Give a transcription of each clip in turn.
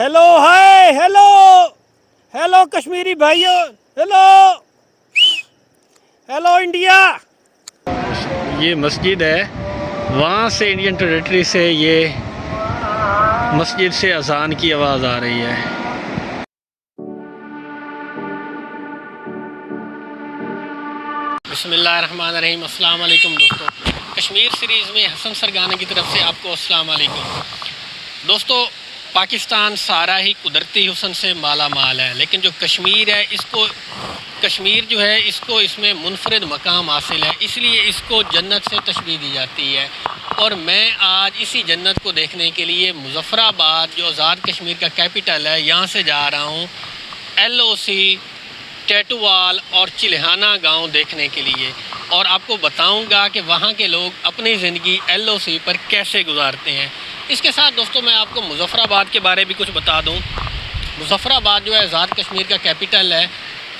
Hello hi hello hello Kashmiri भाइयों, hello hello India. ये मस्जिद है, वहाँ से इंडियन टेरिटरी से ये मस्जिद से अजान की आवाज़ आ रही है। बिस्मिल्लाहिर्रहमानिर्रहीम। अस्सलाम वालेकुम दोस्तों, कश्मीर सीरीज़ में हसन सरगाना की तरफ से आपको अस्सलाम वालेकुम। दोस्तों, पाकिस्तान सारा ही कुदरती हुस्न से माला माल है, लेकिन जो कश्मीर है कश्मीर जो है इसको इसमें मुनफरिद मकाम हासिल है, इसलिए इसको जन्नत से तशबीह दी जाती है। और मैं आज इसी जन्नत को देखने के लिए मुज़फ़्फ़राबाद, जो आज़ाद कश्मीर का कैपिटल है, यहाँ से जा रहा हूँ LOC, टेटुवाल और चिल्हाना गांव देखने के लिए। और आपको बताऊंगा कि वहाँ के लोग अपनी ज़िंदगी LOC पर कैसे गुजारते हैं। इसके साथ दोस्तों मैं आपको मुज़फ़्फ़राबाद के बारे भी कुछ बता दूं। मुज़फ़्फ़राबाद जो है आज़ाद कश्मीर का कैपिटल है।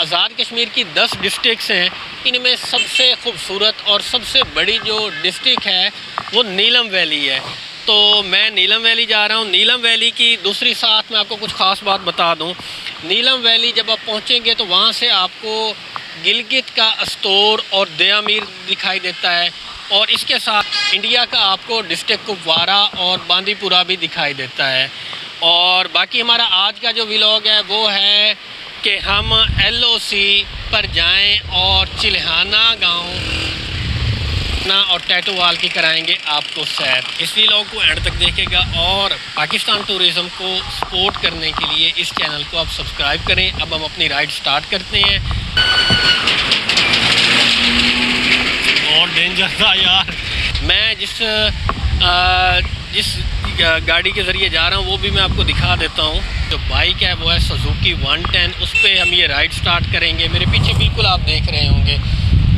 आज़ाद कश्मीर की 10 डिस्ट्रिक्ट्स हैं, इनमें सबसे ख़ूबसूरत और सबसे बड़ी जो डिस्ट्रिक्ट है वो नीलम वैली है। तो मैं नीलम वैली जा रहा हूँ। नीलम वैली की दूसरी साथ में आपको कुछ ख़ास बात बता दूँ। नीलम वैली जब आप पहुँचेंगे तो वहाँ से आपको गिलगित का अस्तोर और दयामीर दिखाई देता है, और इसके साथ इंडिया का आपको डिस्ट्रिक्ट कुपवारा और बांदीपुरा भी दिखाई देता है। और बाकी हमारा आज का जो व्लॉग है वो है कि हम LOC पर जाएं और चिल्हाना गांव और टेटुवाल की कराएंगे आपको सैर। इस व्लॉग को एंड तक देखेगा और पाकिस्तान टूरिज़्म को सपोर्ट करने के लिए इस चैनल को आप सब्सक्राइब करें। अब हम अपनी राइड स्टार्ट करते हैं। बहुत डेंजर था यार। मैं जिस गाड़ी के ज़रिए जा रहा हूँ वो भी मैं आपको दिखा देता हूँ। जो बाइक है वो है सुजुकी 110, उस पर हम ये राइड स्टार्ट करेंगे। मेरे पीछे बिल्कुल आप देख रहे होंगे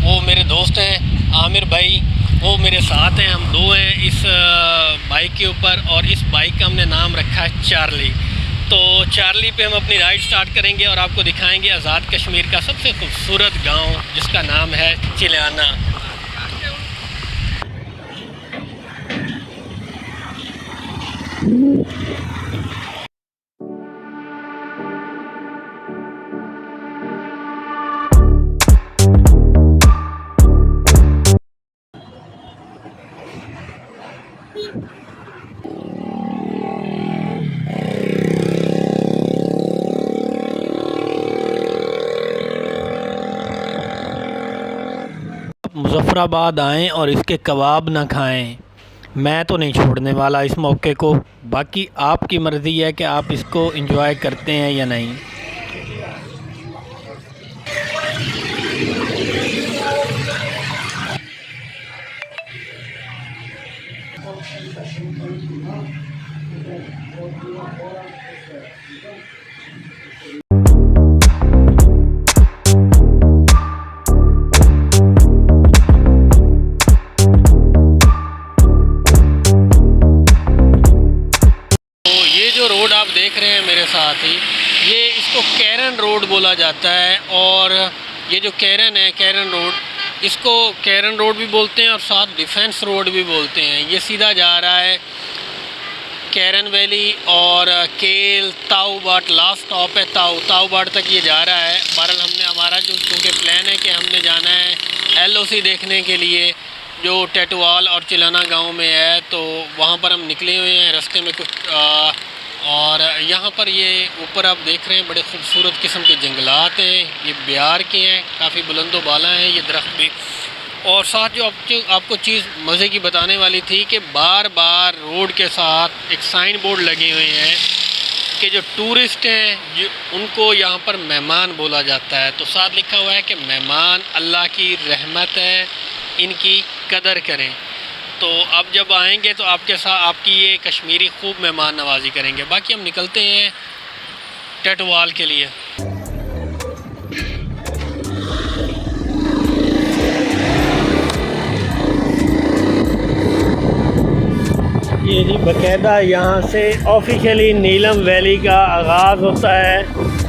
वो मेरे दोस्त हैं आमिर भाई, वो मेरे साथ हैं। हम दो हैं इस बाइक के ऊपर, और इस बाइक का हमने नाम रखा है चार्ली। तो चार्ली पे हम अपनी राइड स्टार्ट करेंगे और आपको दिखाएंगे आज़ाद कश्मीर का सबसे खूबसूरत गांव जिसका नाम है चिल्हाना। मुज़फ़्फ़राबाद आएँ और इसके कबाब ना खाएं। मैं तो नहीं छोड़ने वाला इस मौके को, बाकी आपकी मर्ज़ी है कि आप इसको एंजॉय करते हैं या नहीं। रोड आप देख रहे हैं मेरे साथ ही, ये इसको कैरन रोड बोला जाता है। और ये जो कैरन है, कैरन रोड, इसको कैरन रोड भी बोलते हैं और साथ डिफेंस रोड भी बोलते हैं। ये सीधा जा रहा है कैरन वैली और केल ताऊबाट, लास्ट स्टॉप है ताऊबाट तक ये जा रहा है। बहरहाल हमने हमारा जो क्योंकि प्लान है कि हमने जाना है LOC देखने के लिए जो टेटुवाल और चिल्हाना गांव में है, तो वहाँ पर हम निकले हुए हैं। रास्ते में कुछ और यहाँ पर ये ऊपर आप देख रहे हैं बड़े खूबसूरत किस्म के जंगलात हैं। ये बिहार के हैं, काफ़ी बुलंदो बाला हैं ये दरख्त भी। और साथ जो आपको चीज़ मज़े की बताने वाली थी कि बार बार रोड के साथ एक साइन बोर्ड लगे हुए हैं कि जो टूरिस्ट हैं जो उनको यहाँ पर मेहमान बोला जाता है। तो साथ लिखा हुआ है कि मेहमान अल्लाह की रहमत है, इनकी कदर करें। तो अब जब आएंगे तो आपके साथ आपकी ये कश्मीरी खूब मेहमान नवाजी करेंगे। बाकी हम निकलते हैं टेटुवाल के लिए। ये जी बाकायदा यहाँ से ऑफिशियली नीलम वैली का आगाज़ होता है।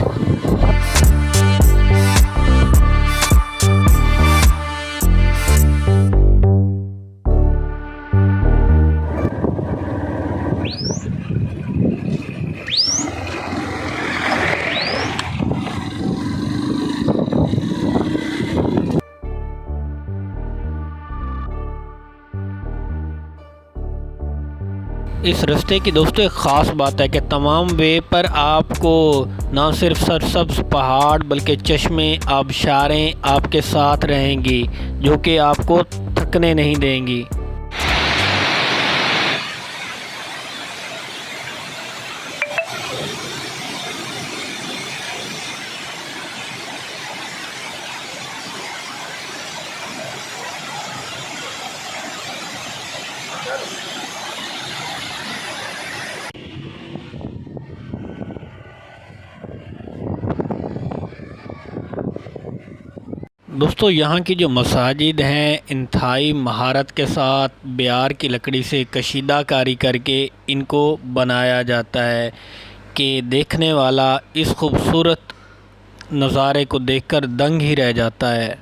इस रास्ते की दोस्तों एक ख़ास बात है कि तमाम वे पर आपको ना सिर्फ सरसब्ज़ पहाड़ बल्कि चश्मे आबशारें आपके साथ रहेंगी जो कि आपको थकने नहीं देंगी। दोस्तों यहाँ की जो मसाजिद हैं इंतहाई महारत के साथ बियार की लकड़ी से कशीदाकारी करके इनको बनाया जाता है कि देखने वाला इस खूबसूरत नज़ारे को देखकर दंग ही रह जाता है।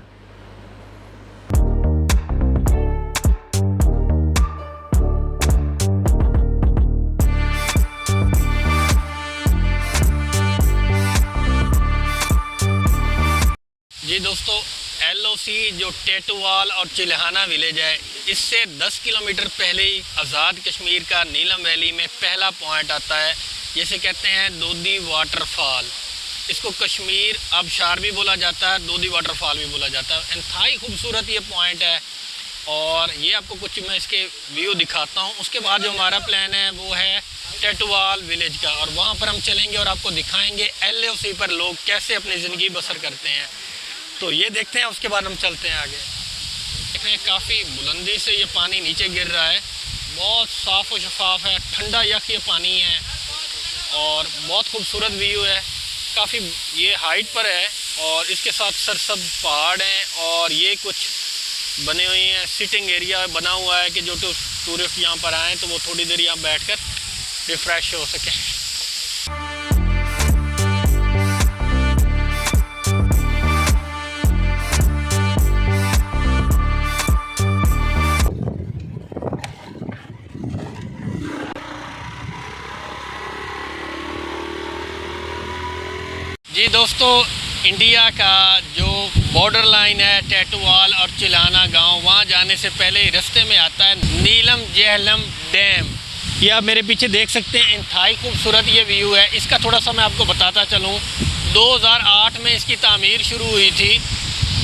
जी दोस्तों, LOC जो टेटूवाल और चिल्हाना विलेज है, इससे 10 किलोमीटर पहले ही आज़ाद कश्मीर का नीलम वैली में पहला पॉइंट आता है, जिसे कहते हैं दोदी वाटरफॉल। इसको कश्मीर आबशार भी बोला जाता है, दोदी वाटरफॉल भी बोला जाता है। इंतहाई खूबसूरत ये पॉइंट है और ये आपको कुछ मैं इसके व्यू दिखाता हूँ। उसके बाद जो हमारा प्लान है वो है टेटूवाल विलेज का, और वहाँ पर हम चलेंगे और आपको दिखाएँगे LOC पर लोग कैसे अपनी ज़िंदगी बसर करते हैं। तो ये देखते हैं, उसके बाद हम चलते हैं आगे। देखें काफ़ी बुलंदी से ये पानी नीचे गिर रहा है, बहुत साफ़ और शफाफ है, ठंडा यख ये पानी है और बहुत खूबसूरत व्यू है। काफ़ी ये हाइट पर है और इसके साथ सरसब्ज पहाड़ हैं और ये कुछ बने हुए हैं, सिटिंग एरिया बना हुआ है कि जो टूरिस्ट यहाँ पर आएँ तो वो थोड़ी देर यहाँ बैठकर रिफ़्रेश हो सकें। जी दोस्तों, इंडिया का जो बॉर्डर लाइन है टेटूवाल और चिल्हाना गांव, वहां जाने से पहले रास्ते में आता है नीलम जेहलम डैम। ये आप मेरे पीछे देख सकते हैं, इंतहाई खूबसूरत ये व्यू है। इसका थोड़ा सा मैं आपको बताता चलूँ। 2008 में इसकी तामीर शुरू हुई थी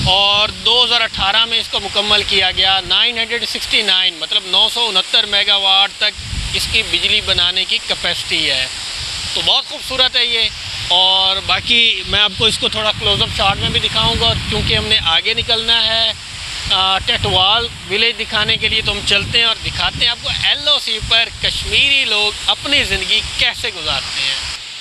और 2018 में इसको मुकम्मल किया गया। 969 मतलब 969 मेगावाट तक इसकी बिजली बनाने की कैपेसिटी है। तो बहुत खूबसूरत है ये। और बाकी मैं आपको इसको थोड़ा क्लोज़अप शॉट में भी दिखाऊंगा, क्योंकि हमने आगे निकलना है टेटूवाल विलेज दिखाने के लिए। तो हम चलते हैं और दिखाते हैं आपको LOC पर कश्मीरी लोग अपनी ज़िंदगी कैसे गुजारते हैं।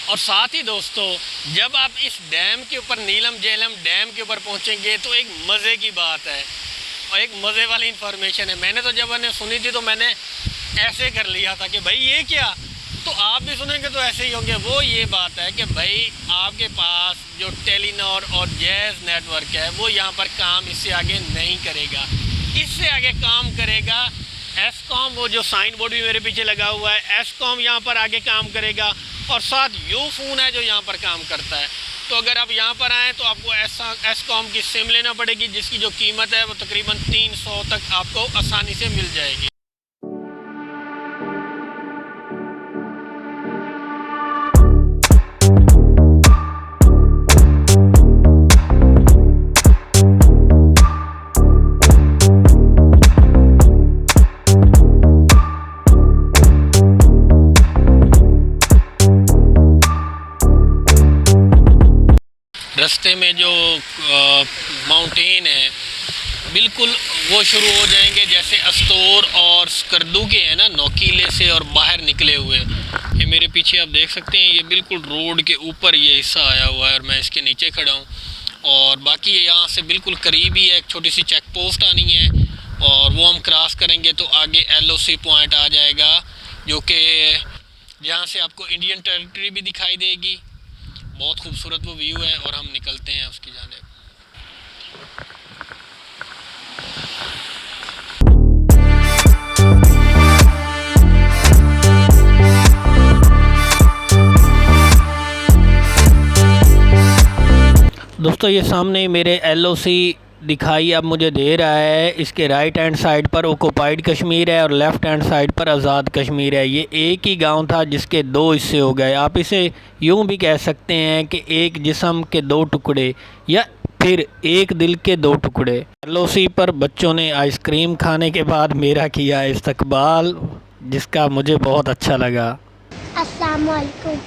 और साथ ही दोस्तों, जब आप इस डैम के ऊपर नीलम जेहलम डैम के ऊपर पहुंचेंगे तो एक मज़े की बात है और एक मज़े वाली इन्फॉर्मेशन है। मैंने तो जब मैंने सुनी थी तो मैंने ऐसे कर लिया था कि भाई ये क्या, तो आप भी सुनेंगे तो ऐसे ही होंगे। वो ये बात है कि भाई आपके पास जो टेलीनॉर और जैज़ नेटवर्क है वो यहाँ पर काम इससे आगे नहीं करेगा। इससे आगे काम करेगा एस्कॉम, वो जो साइन बोर्ड भी मेरे पीछे लगा हुआ है, एस्कॉम यहाँ पर आगे काम करेगा। और साथ यूफोन है जो यहाँ पर काम करता है। तो अगर आप यहाँ पर आएँ तो आपको एस्कॉम की सिम लेना पड़ेगी, जिसकी जो कीमत है वो तकरीबन 300 तक आपको आसानी से मिल जाएगी। रास्ते में जो माउंटेन है बिल्कुल वो शुरू हो जाएंगे जैसे अस्तोर और स्कर्दू के हैं ना, नोकीले से और बाहर निकले हुए। ये मेरे पीछे आप देख सकते हैं, ये बिल्कुल रोड के ऊपर ये हिस्सा आया हुआ है और मैं इसके नीचे खड़ा हूँ। और बाकी ये यहाँ से बिल्कुल करीब ही है, एक छोटी सी चेक पोस्ट आनी है और वो हम क्रॉस करेंगे तो आगे LOC पॉइंट आ जाएगा, जो कि जहाँ से आपको इंडियन टेरिटरी भी दिखाई देगी। बहुत खूबसूरत वो व्यू है और हम निकलते हैं उसकी जानिब। दोस्तों ये सामने मेरे LOC दिखाई अब मुझे दे रहा है, इसके राइट हैंड साइड पर ऑक्युपाइड कश्मीर है और लेफ़्ट हैंड साइड पर आज़ाद कश्मीर है। ये एक ही गांव था जिसके दो हिस्से हो गए। आप इसे यूं भी कह सकते हैं कि एक जिस्म के दो टुकड़े या फिर एक दिल के दो टुकड़े। एलओसी पर बच्चों ने आइसक्रीम खाने के बाद मेरा किया इस्तकबाल, जिसका मुझे बहुत अच्छा लगा। अस्सलाम वालेकुम।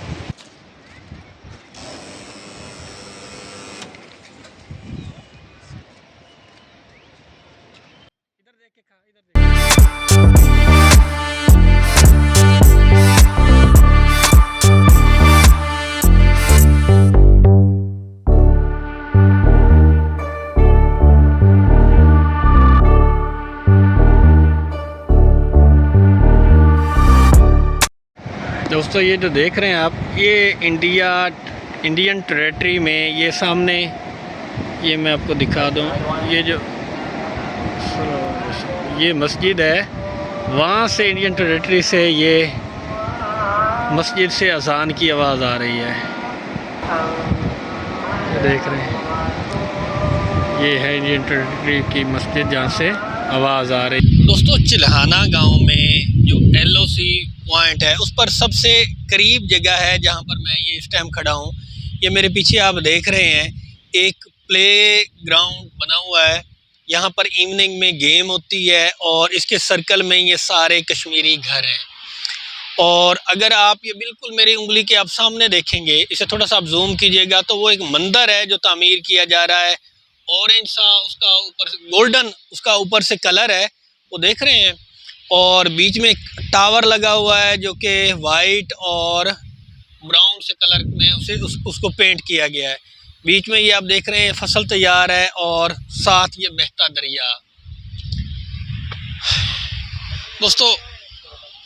दोस्तों ये जो देख रहे हैं आप, ये इंडियन टेरेटरी में, ये सामने, ये मैं आपको दिखा दूं, ये जो ये मस्जिद है, वहाँ से इंडियन टेरेटरी से ये मस्जिद से अजान की आवाज़ आ रही है। ये देख रहे हैं, ये है इंडियन टेरेटरी की मस्जिद जहाँ से आवाज़ आ रही है। दोस्तों चिल्हाना गांव में जो एलओसी पॉइंट है, उस पर सबसे करीब जगह है जहां पर मैं ये इस टाइम खड़ा हूं। ये मेरे पीछे आप देख रहे हैं, एक प्ले ग्राउंड बना हुआ है। यहां पर इवनिंग में गेम होती है और इसके सर्कल में ये सारे कश्मीरी घर हैं। और अगर आप ये बिल्कुल मेरी उंगली के आप सामने देखेंगे, इसे थोड़ा सा आप जूम कीजिएगा, तो वो एक मंदिर है जो तामीर किया जा रहा है। ऑरेंज सा उसका ऊपर गोल्डन उसका ऊपर से कलर है, वो देख रहे हैं। और बीच में एक टावर लगा हुआ है जो कि वाइट और ब्राउन से कलर में उसको पेंट किया गया है। बीच में ये आप देख रहे हैं फसल तैयार है और साथ ये बहता दरिया। दोस्तों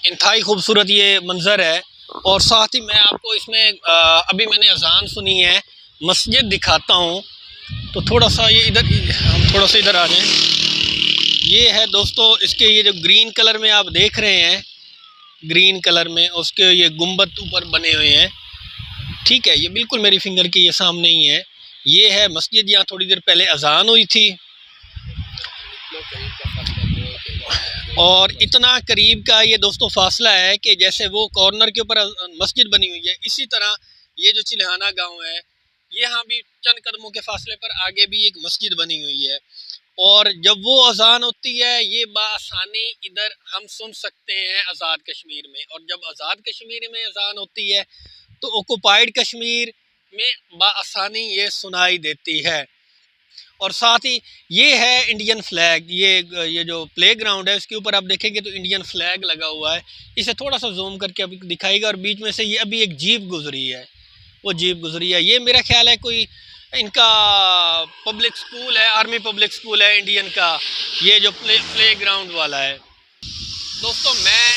इंतहाई खूबसूरत ये मंज़र है। और साथ ही मैं आपको इसमें अभी मैंने अजान सुनी है, मस्जिद दिखाता हूँ। तो थोड़ा सा ये इधर, हम थोड़ा सा इधर आ जाएं। ये है दोस्तों, इसके ये जो ग्रीन कलर में आप देख रहे हैं, ग्रीन कलर में उसके ये गुंबद ऊपर बने हुए हैं। ठीक है, ये बिल्कुल मेरी फिंगर के ये सामने ही है। ये है मस्जिद, यहाँ थोड़ी देर पहले अजान हुई थी। और इतना करीब का ये दोस्तों फासला है कि जैसे वो कॉर्नर के ऊपर मस्जिद बनी हुई है, इसी तरह ये जो चिल्हाना गांव है, यहाँ भी चंद कदमों के फासले पर आगे भी एक मस्जिद बनी हुई है। और जब वो अजान होती है, ये बासानी इधर हम सुन सकते हैं आज़ाद कश्मीर में। और जब आज़ाद कश्मीर में अजान होती है तो ऑक्युपाइड कश्मीर में बासानी ये सुनाई देती है। और साथ ही ये है इंडियन फ्लैग, ये जो प्ले ग्राउंड है उसके ऊपर आप देखेंगे तो इंडियन फ्लैग लगा हुआ है। इसे थोड़ा सा जूम करके अभी दिखाएगा। और बीच में से ये अभी एक जीप गुजरी है, वो जीप गुजरी है। ये मेरा ख्याल है कोई इनका पब्लिक स्कूल है, आर्मी पब्लिक स्कूल है इंडियन का, ये जो प्ले ग्राउंड वाला है। दोस्तों मैं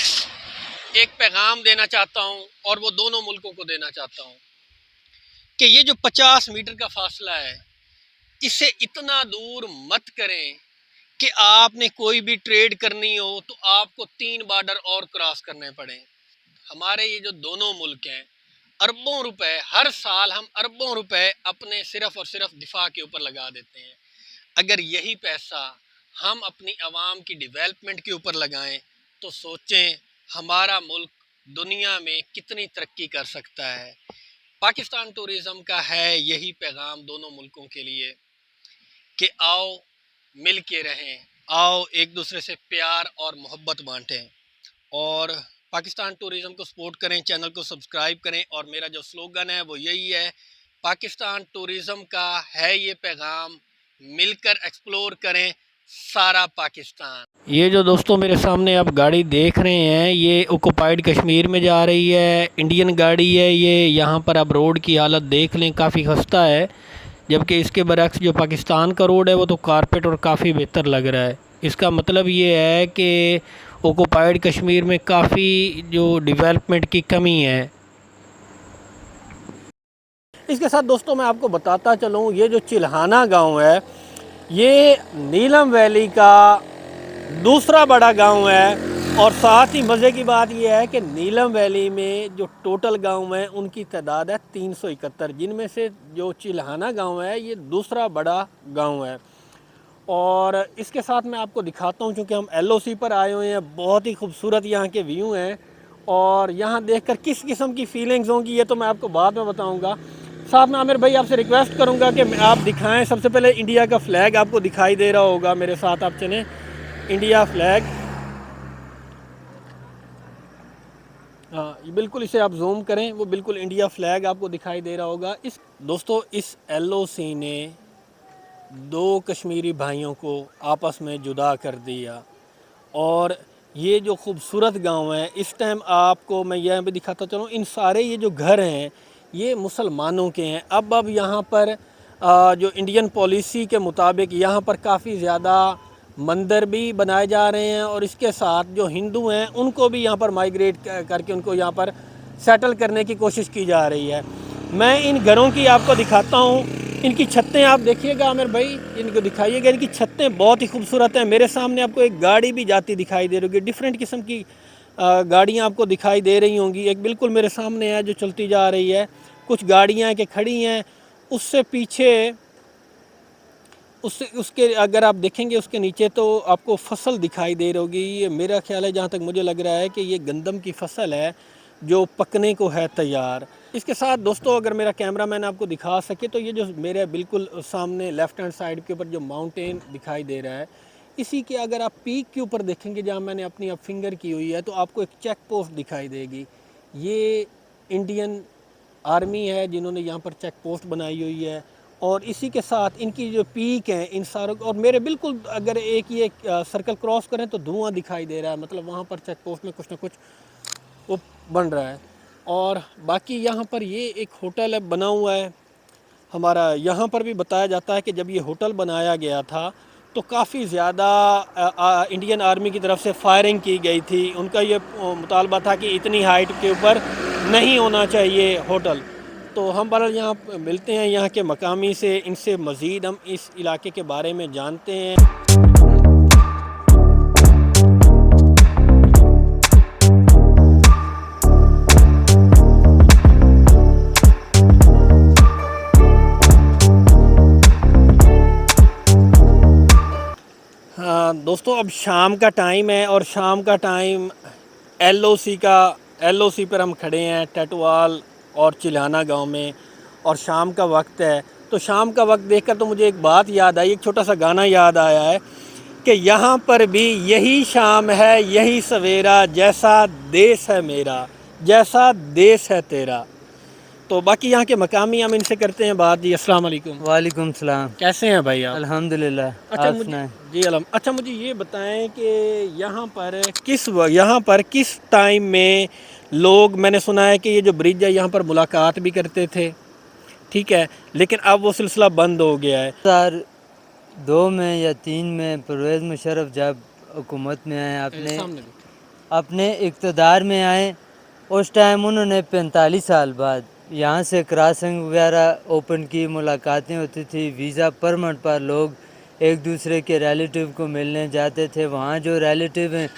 एक पैगाम देना चाहता हूँ और वो दोनों मुल्कों को देना चाहता हूँ कि ये जो 50 मीटर का फासला है, इसे इतना दूर मत करें कि आपने कोई भी ट्रेड करनी हो तो आपको 3 बॉर्डर और क्रॉस करने पड़े। हमारे ये जो दोनों मुल्क हैं, अरबों रुपए हर साल, हम अरबों रुपए अपने सिर्फ और सिर्फ दिफा के ऊपर लगा देते हैं। अगर यही पैसा हम अपनी आवाम की डेवलपमेंट के ऊपर लगाएं तो सोचें हमारा मुल्क दुनिया में कितनी तरक्की कर सकता है। पाकिस्तान टूरिज़म का है यही पैगाम दोनों मुल्कों के लिए कि आओ मिल के रहें, आओ एक दूसरे से प्यार और मोहब्बत बांटें और पाकिस्तान टूरिज़म को सपोर्ट करें, चैनल को सब्सक्राइब करें। और मेरा जो स्लोगन है वो यही है, पाकिस्तान टूरिज़म का है ये पैगाम, मिलकर एक्सप्लोर करें सारा पाकिस्तान। ये जो दोस्तों मेरे सामने आप गाड़ी देख रहे हैं, ये ऑक्युपाइड कश्मीर में जा रही है, इंडियन गाड़ी है ये। यहाँ पर आप रोड की हालत देख लें, काफ़ी खस्ता है। जबकि इसके बरक्स जो पाकिस्तान का रोड है वो तो कारपेट और काफ़ी बेहतर लग रहा है। इसका मतलब ये है कि ऑक्युपाइड कश्मीर में काफ़ी जो डेवलपमेंट की कमी है। इसके साथ दोस्तों मैं आपको बताता चलूँ, ये जो चिल्हाना गांव है ये नीलम वैली का दूसरा बड़ा गांव है। और साथ ही मज़े की बात यह है कि नीलम वैली में जो टोटल गांव हैं उनकी तादाद है 371, जिनमें से जो चिल्हाना गांव है ये दूसरा बड़ा गांव है। और इसके साथ मैं आपको दिखाता हूँ, चूँकि हम LOC पर आए हुए हैं, बहुत ही खूबसूरत यहाँ के व्यू हैं और यहाँ देखकर किस किस्म की फीलिंग्स होंगी ये तो मैं आपको बाद में बताऊँगा। साथ में आमिर भाई आपसे रिक्वेस्ट करूँगा कि आप दिखाएं, सबसे पहले इंडिया का फ्लैग आपको दिखाई दे रहा होगा, मेरे साथ आप चलें। इंडिया फ्लैग, हाँ ये बिल्कुल, इसे आप जूम करें, वो बिल्कुल इंडिया फ्लैग आपको दिखाई दे रहा होगा। इस दोस्तों इस LOC ने दो कश्मीरी भाइयों को आपस में जुदा कर दिया और ये जो खूबसूरत गांव है, इस टाइम आपको मैं यहाँ पे दिखाता चलूँ, इन सारे ये जो घर हैं ये मुसलमानों के हैं। अब यहाँ पर जो इंडियन पॉलिसी के मुताबिक यहाँ पर काफ़ी ज़्यादा मंदिर भी बनाए जा रहे हैं और इसके साथ जो हिंदू हैं उनको भी यहाँ पर माइग्रेट करके उनको यहाँ पर सेटल करने की कोशिश की जा रही है। मैं इन घरों की आपको दिखाता हूँ, इनकी छतें आप देखिएगा आमिर भाई, इनको दिखाइएगा, इनकी छतें बहुत ही खूबसूरत हैं। मेरे सामने आपको एक गाड़ी भी जाती दिखाई दे रही होगी, डिफरेंट किस्म की गाड़ियाँ आपको दिखाई दे रही होंगी। एक बिल्कुल मेरे सामने है जो चलती जा रही है, कुछ गाड़ियाँ के खड़ी हैं, उससे पीछे उसके अगर आप देखेंगे उसके नीचे तो आपको फसल दिखाई दे रही होगी। ये मेरा ख्याल है, जहाँ तक मुझे लग रहा है कि ये गंदम की फसल है जो पकने को है तैयार। इसके साथ दोस्तों अगर मेरा कैमरा मैन आपको दिखा सके तो ये जो मेरे बिल्कुल सामने लेफ़्ट हैंड साइड के ऊपर जो माउंटेन दिखाई दे रहा है, इसी के अगर आप पीक के ऊपर देखेंगे जहाँ मैंने अपनी अब फिंगर की हुई है, तो आपको एक चेक पोस्ट दिखाई देगी। ये इंडियन आर्मी है जिन्होंने यहाँ पर चेक पोस्ट बनाई हुई है और इसी के साथ इनकी जो पीक है इन सारों, और मेरे बिल्कुल अगर एक ये सर्कल क्रॉस करें तो धुआं दिखाई दे रहा है, मतलब वहाँ पर चेक पोस्ट में कुछ ना कुछ वो बन रहा है। और बाकी यहाँ पर ये एक होटल है बना हुआ है हमारा। यहाँ पर भी बताया जाता है कि जब ये होटल बनाया गया था तो काफ़ी ज़्यादा इंडियन आर्मी की तरफ से फायरिंग की गई थी। उनका ये मुतालबा था कि इतनी हाइट के ऊपर नहीं होना चाहिए होटल। तो हम बहरहाल यहाँ मिलते हैं यहाँ के मकामी से, इनसे मज़ीद हम इस इलाके के बारे में जानते हैं। दोस्तों अब शाम का टाइम है और शाम का टाइम LOC पर हम खड़े हैं, टेटवाल और चिल्हाना गांव में, और शाम का वक्त है। तो शाम का वक्त देखकर तो मुझे एक बात याद आई, एक छोटा सा गाना याद आया है कि यहाँ पर भी यही शाम है यही सवेरा, जैसा देश है मेरा जैसा देश है तेरा। तो बाकी यहाँ के मकामी हम इनसे करते हैं बात। जी अस्सलाम वालेकुम। वालेकुम सलाम। कैसे हैं भाई आप? अल्हम्दुलिल्लाह। अच्छा आप मुझे सुनाएं। जी अच्छा मुझे ये बताएं कि यहाँ पर किस टाइम में लोग, मैंने सुना है कि ये जो ब्रिज है यहाँ पर मुलाकात भी करते थे, ठीक है, लेकिन अब वो सिलसिला बंद हो गया है। 2002 में या 3 में परवेज़ मुशर्रफ जब हुकूमत में आए, अपने इक़्तिदार में आए, उस टाइम उन्होंने 45 साल बाद यहाँ से क्रॉसिंग वगैरह ओपन की, मुलाकातें होती थी, वीज़ा परमिट पर लोग एक दूसरे के रिलेटिव को मिलने जाते थे। वहाँ जो रिलेटिव हैं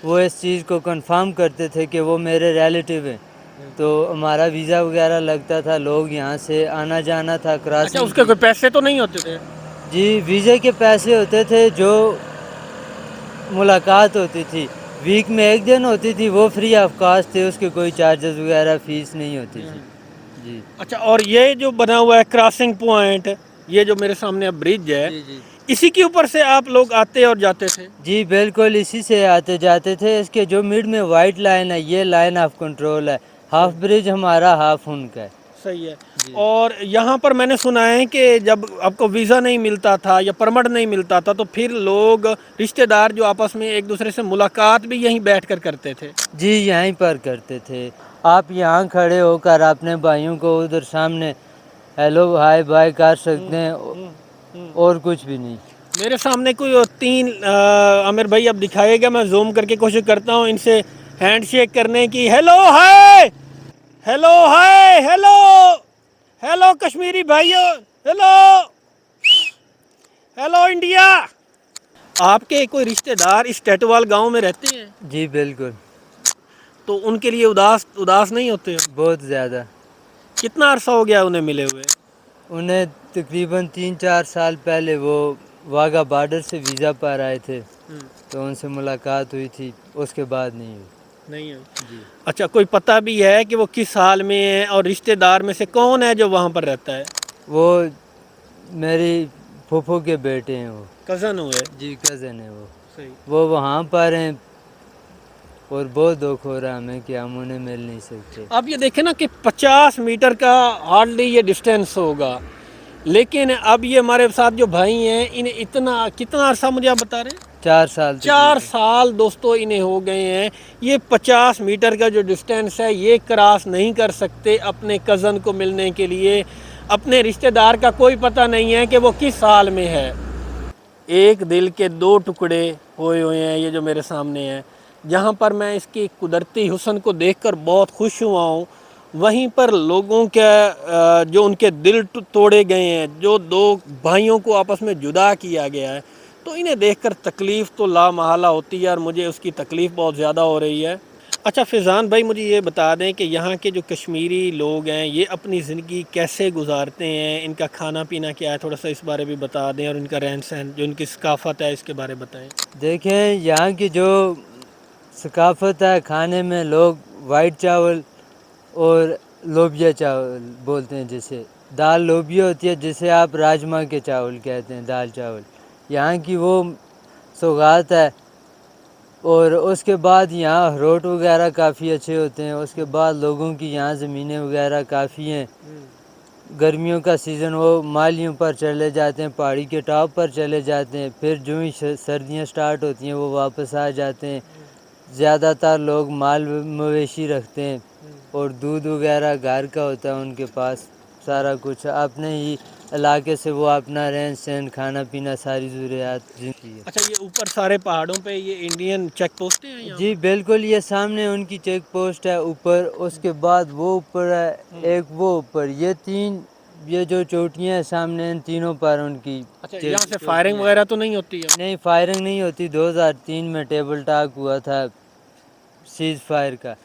वो इस चीज़ को कंफर्म करते थे कि वो मेरे रिलेटिव हैं, तो हमारा वीज़ा वगैरह लगता था, लोग यहाँ से आना जाना था अच्छा, क्रॉसिंग। उसके कोई पैसे तो नहीं होते थे? जी, वीज़े के पैसे होते थे, जो मुलाकात होती थी वीक में एक दिन होती थी, वो फ्री ऑफ कॉस्ट थे, उसके कोई चार्जेस वगैरह फ़ीस नहीं होती थी। जी अच्छा, और ये जो बना हुआ है क्रॉसिंग पॉइंट, ये जो मेरे सामने अब ब्रिज है, जी इसी के ऊपर से आप लोग आते और जाते थे? जी बिल्कुल, इसी से आते जाते थे। इसके जो मिड में वाइट लाइन है, ये लाइन ऑफ कंट्रोल है। हाफ ब्रिज हमारा, हाफ उनका है। सही है। और यहाँ पर मैंने सुना है कि जब आपको वीज़ा नहीं मिलता था या परमिट नहीं मिलता था तो फिर लोग, रिश्तेदार जो आपस में एक दूसरे से मुलाकात भी यहीं बैठकर करते थे? जी, यहीं पर करते थे। आप यहाँ खड़े होकर अपने भाइयों को उधर सामने हेलो हाय बाय कर सकते हैं, और कुछ भी नहीं। मेरे सामने कोई तीन आमिर भाई अब दिखाएगा, मैं जूम करके कोशिश करता हूँ इनसे हैंड शेक करने की। Hello hi, hello hi, hello hello Kashmiri भाइयों, हेलो हेलो इंडिया। आपके कोई रिश्तेदार इस टेटवाल गांव में रहते हैं? जी बिल्कुल। तो उनके लिए उदास नहीं होते हो? बहुत ज़्यादा। कितना अरसा हो गया उन्हें मिले हुए? उन्हें तकरीबन 3-4 साल पहले वो वाघा बॉर्डर से वीज़ा पर आए थे, तो उनसे मुलाकात हुई थी, उसके बाद नहीं हुई। नहीं है। जी। अच्छा, कोई पता भी है कि वो किस हाल में है, और रिश्तेदार में से कौन है जो वहाँ पर रहता है? वो मेरी फूफू के बेटे हैं वो। कज़न हुए? जी, कज़न है वो। सही। वो वहाँ पर हैं और बहुत दुख हो रहा है हमें कि हम उन्हें मिल नहीं सकते। आप ये देखें ना कि 50 मीटर का हार्डली ये डिस्टेंस होगा, लेकिन अब ये हमारे साथ जो भाई हैं, इन्हें इतना कितना अरसा मुझे आप बता रहे हैं? 4 साल 4 साल दोस्तों इन्हें हो गए हैं। ये 50 मीटर का जो डिस्टेंस है ये क्रॉस नहीं कर सकते अपने कज़न को मिलने के लिए। अपने रिश्तेदार का कोई पता नहीं है कि वो किस हाल में है। एक दिल के दो टुकड़े हुए हुए हैं ये जो मेरे सामने हैं। जहाँ पर मैं इसकी कुदरती हुस्न को देखकर बहुत खुश हुआ हूँ, वहीं पर लोगों के जो उनके दिल तोड़े गए हैं, जो दो भाइयों को आपस में जुदा किया गया है, तो इन्हें देखकर तकलीफ़ तो लामहला होती है, और मुझे उसकी तकलीफ़ बहुत ज़्यादा हो रही है। अच्छा फैज़ान भाई, मुझे ये बता दें कि यहाँ के जो कश्मीरी लोग हैं ये अपनी ज़िंदगी कैसे गुजारते हैं, इनका खाना पीना क्या है, थोड़ा सा इस बारे में बता दें, और इनका रहन सहन जो इनकी सकाफ़त है इसके बारे में बताएं। देखें, यहाँ की जो सकाफ़त है, खाने में लोग वाइट चावल और लोबिया चावल बोलते हैं, जिसे दाल लोबिया होती है, जिसे आप राजमा के चावल कहते हैं, दाल चावल। यहाँ की वो सौगात है। और उसके बाद यहाँ अखरोट वगैरह काफ़ी अच्छे होते हैं। उसके बाद लोगों की यहाँ ज़मीनें वगैरह काफ़ी हैं। गर्मियों का सीज़न वो मालियों पर चले जाते हैं, पहाड़ी के टॉप पर चले जाते हैं, फिर जो ही सर्दियाँ स्टार्ट होती हैं वो वापस आ जाते हैं। ज़्यादातर लोग माल मवेशी रखते हैं और दूध वगैरह घर का होता है उनके पास, सारा कुछ अपने ही इलाके से वो अपना रहन सहन, खाना पीना, सारी ज़रूरियात जिनकी है। अच्छा, ये ऊपर सारे पहाड़ों पे ये इंडियन चेक पोस्टें हैं यहाँ जी बिल्कुल, ये सामने उनकी चेक पोस्ट है ऊपर, उसके बाद वो ऊपर है, एक वो ऊपर, ये 3 ये जो चोटियाँ हैं सामने, इन तीनों पर उनकी अच्छा, चेक यहाँ से चोटियाँ फायरिंग हैं। वगैरह तो नहीं होती है? नहीं, फायरिंग नहीं होती। 2003 में टेबल टॉक हुआ था सीज़ फायर का।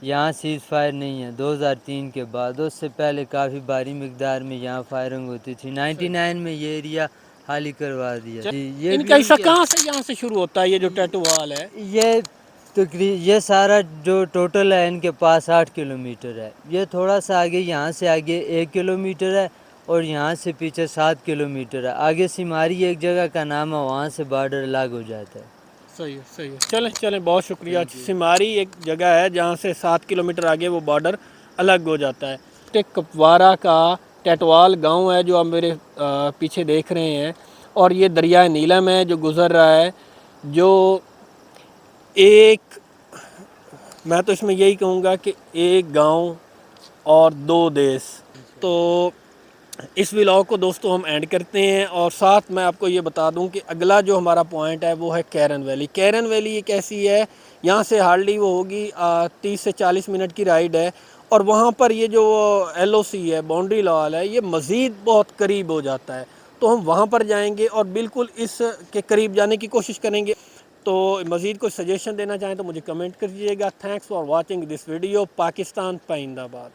यहाँ सीज़ फायर नहीं है 2003 के बाद। उससे पहले काफ़ी भारी मिकदार में यहाँ फायरिंग होती थी। 99 में ये एरिया खाली करवा दिया। जी, ये भी इनका हिस्सा उनके कहाँ से यहाँ से शुरू होता है, ये जो टैटू वाल है? ये सारा जो टोटल है इनके पास 8 किलोमीटर है। ये थोड़ा सा आगे, यहाँ से आगे 1 किलोमीटर है और यहाँ से पीछे 7 किलोमीटर है। आगे सिमारी एक जगह का नाम है, वहाँ से बॉर्डर अलग हो जाता है। सही है, सही है। चलें चलें, बहुत शुक्रिया। सिमारी एक जगह है जहाँ से 7 किलोमीटर आगे वो बॉर्डर अलग हो जाता है। कुपवारा का टेटवाल गांव है जो आप मेरे पीछे देख रहे हैं, और ये दरिया नीलम है जो गुज़र रहा है, जो एक, मैं तो इसमें यही कहूँगा कि एक गांव और 2 देश। तो इस व्लॉग को दोस्तों हम एंड करते हैं, और साथ मैं आपको ये बता दूं कि अगला जो हमारा पॉइंट है वो है कैरन वैली। कैरन वैली ये कैसी है, यहाँ से हार्डली वो होगी 30 से 40 मिनट की राइड है, और वहाँ पर ये जो LOC है, बाउंड्री लॉल है, ये मज़ीद बहुत करीब हो जाता है। तो हम वहाँ पर जाएंगे और बिल्कुल इस के करीब जाने की कोशिश करेंगे। तो मज़ीद कोई सजेशन देना चाहें तो मुझे कमेंट कर दीजिएगा। Thanks for watching this video. Pakistan पाइंदाबाद।